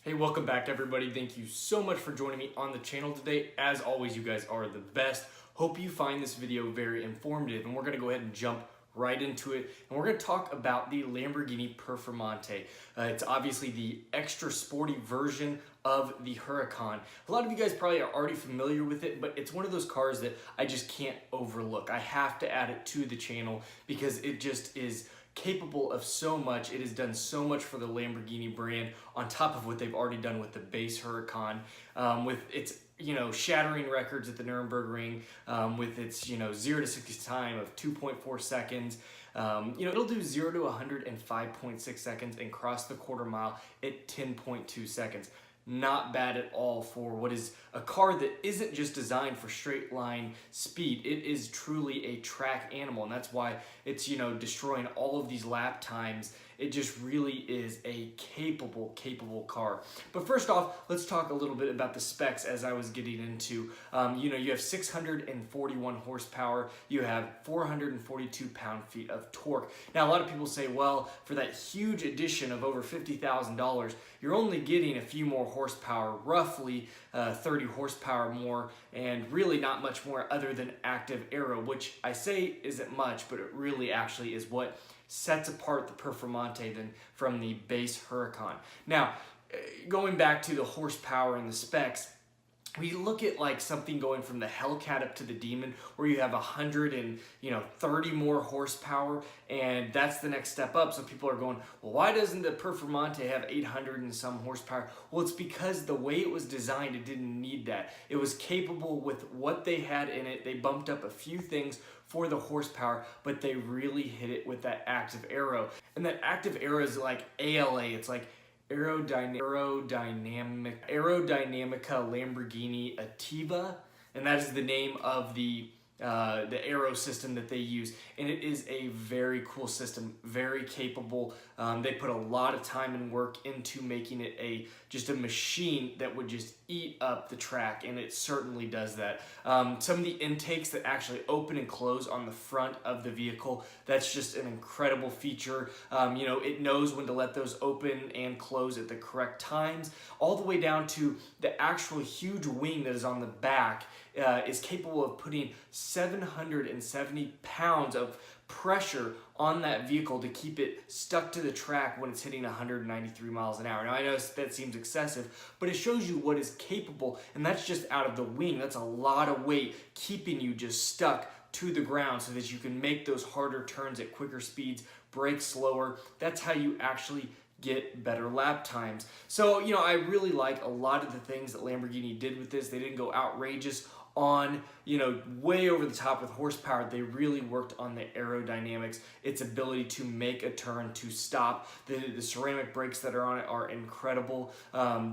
Hey, welcome back everybody. Thank you so much for joining me on the channel today. As always, you guys are the best. Hope you find this video very informative, and we're gonna go ahead and jump right into it. And we're gonna talk about the Lamborghini Performante. It's obviously the extra sporty version of the Huracan. A lot of you guys probably are already familiar with it, but it's one of those cars that I just can't overlook. I have to add it to the channel because it just is capable of so much. It has done so much for the Lamborghini brand on top of what they've already done with the base Huracan, with its shattering records at the Nürburgring Ring, with its 0 to 60 time of 2.4 seconds. It'll do 0 to 100 in 5.6 seconds and cross the quarter mile at 10.2 seconds. Not bad at all for what is a car that isn't just designed for straight line speed. It is truly a track animal, and that's why it's destroying all of these lap times. It just really is a capable car. But first off, let's talk a little bit about the specs as I was getting into. You have 641 horsepower. You have 442 pound-feet of torque. Now, a lot of people say, well, for that huge addition of over $50,000, you're only getting a few more horsepower, roughly 30 horsepower more, and really not much more other than active aero, which I say isn't much, but it really actually is what sets apart the Performante from the base Huracan. Now, going back to the horsepower and the specs, we look at like something going from the Hellcat up to the Demon, where you have 130 more horsepower, and that's the next step up. So people are going, well, why doesn't the Performante have 800 and some horsepower? Well, it's because the way it was designed, it didn't need that. It was capable with what they had in it. They bumped up a few things for the horsepower, but they really hit it with that active aero. And that active aero is like ALA. It's like Aerodynamica Lamborghini Ativa, and that is the name of the aero system that they use, and it is a very cool system, very capable. They put a lot of time and work into making it just a machine that would just eat up the track, and it certainly does that. Some of the intakes that actually open and close on the front of the vehicle, that's just an incredible feature. It knows when to let those open and close at the correct times, all the way down to the actual huge wing that is on the back. Is capable of putting 770 pounds of pressure on that vehicle to keep it stuck to the track when it's hitting 193 miles an hour. Now, I know that seems excessive, but it shows you what is capable, and that's just out of the wing. That's a lot of weight keeping you just stuck to the ground so that you can make those harder turns at quicker speeds, brake slower. That's how you actually get better lap times. So, I really like a lot of the things that Lamborghini did with this. They didn't go outrageous on, way over the top with horsepower. They really worked on the aerodynamics, its ability to make a turn, to stop. The ceramic brakes that are on it are incredible.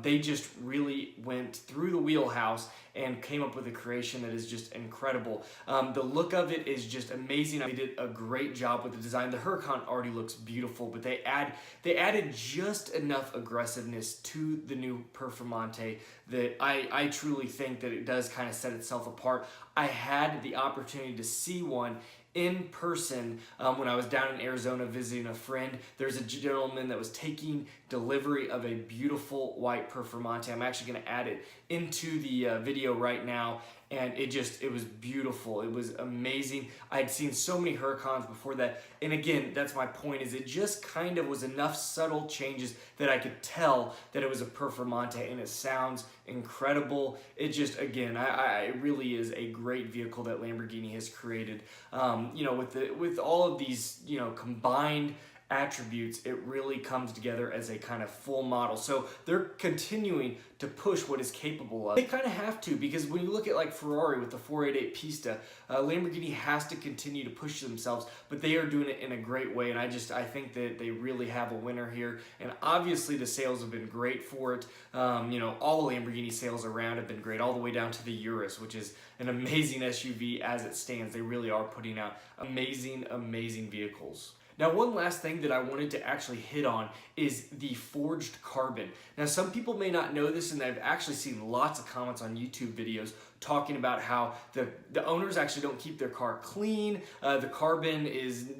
They just really went through the wheelhouse and came up with a creation that is just incredible. The look of it is just amazing. They did a great job with the design. The Huracan already looks beautiful, but they added just enough aggressiveness to the new Performante that I truly think that it does kind of set itself apart. I had the opportunity to see one in person when I was down in Arizona visiting a friend. There's a gentleman that was taking delivery of a beautiful white Performante. I'm actually going to add it into the video right now, and it was beautiful. It was amazing. I had seen so many Huracans before that, and again, that's my point, is it just kind of was enough subtle changes that I could tell that it was a Performante, and it sounds incredible. It just, again, it really is a great vehicle that Lamborghini has created. With all of these, combined attributes, it really comes together as a kind of full model. So they're continuing to push what is capable of. They kind of have to, because when you look at like Ferrari with the 488 Pista, Lamborghini has to continue to push themselves, but they are doing it in a great way, and I think that they really have a winner here. And obviously the sales have been great for it. All the Lamborghini sales around have been great, all the way down to the Urus, which is an amazing SUV as it stands. They really are putting out amazing vehicles. Now, one last thing that I wanted to actually hit on is the forged carbon. Now, some people may not know this, and I've actually seen lots of comments on YouTube videos talking about how the owners actually don't keep their car clean, the carbon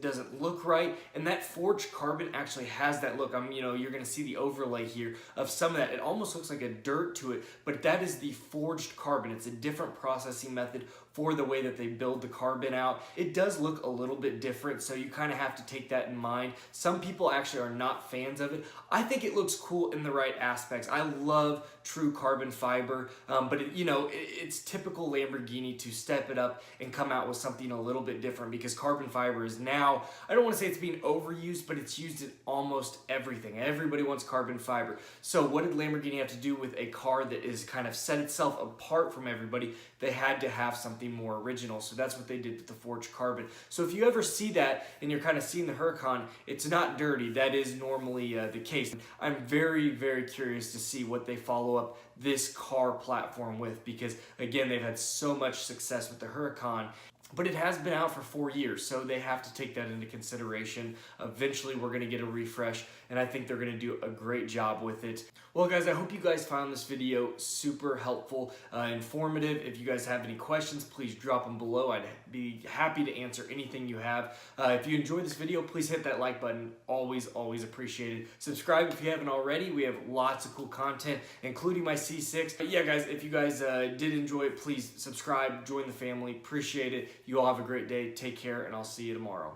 doesn't look right, and that forged carbon actually has that look. You're gonna see the overlay here of some of that. It almost looks like a dirt to it, but that is the forged carbon. It's a different processing method for the way that they build the carbon out. It does look a little bit different, so you kind of have to take that in mind. Some people actually are not fans of it. I think it looks cool in the right aspects. I love true carbon fiber, but it's typical Lamborghini to step it up and come out with something a little bit different, because carbon fiber is now, I don't want to say it's being overused, but it's used in almost everything. Everybody wants carbon fiber. So what did Lamborghini have to do with a car that is kind of set itself apart from everybody? They had to have something more original, so that's what they did with the forged carbon. So if you ever see that and you're kind of seeing the Huracan, it's not dirty. That is normally the case. I'm very, very curious to see what they follow up this car platform with, because again, they've had so much success with the Huracan, but it has been out for 4 years, so they have to take that into consideration. Eventually, we're gonna get a refresh, and I think they're gonna do a great job with it. Well, guys, I hope you guys found this video super helpful, informative. If you guys have any questions, please drop them below. I'd be happy to answer anything you have. If you enjoyed this video, please hit that like button. Always, always appreciated. Subscribe if you haven't already. We have lots of cool content, including my C6. But yeah, guys, if you guys did enjoy it, please subscribe, join the family. Appreciate it. You all have a great day. Take care, and I'll see you tomorrow.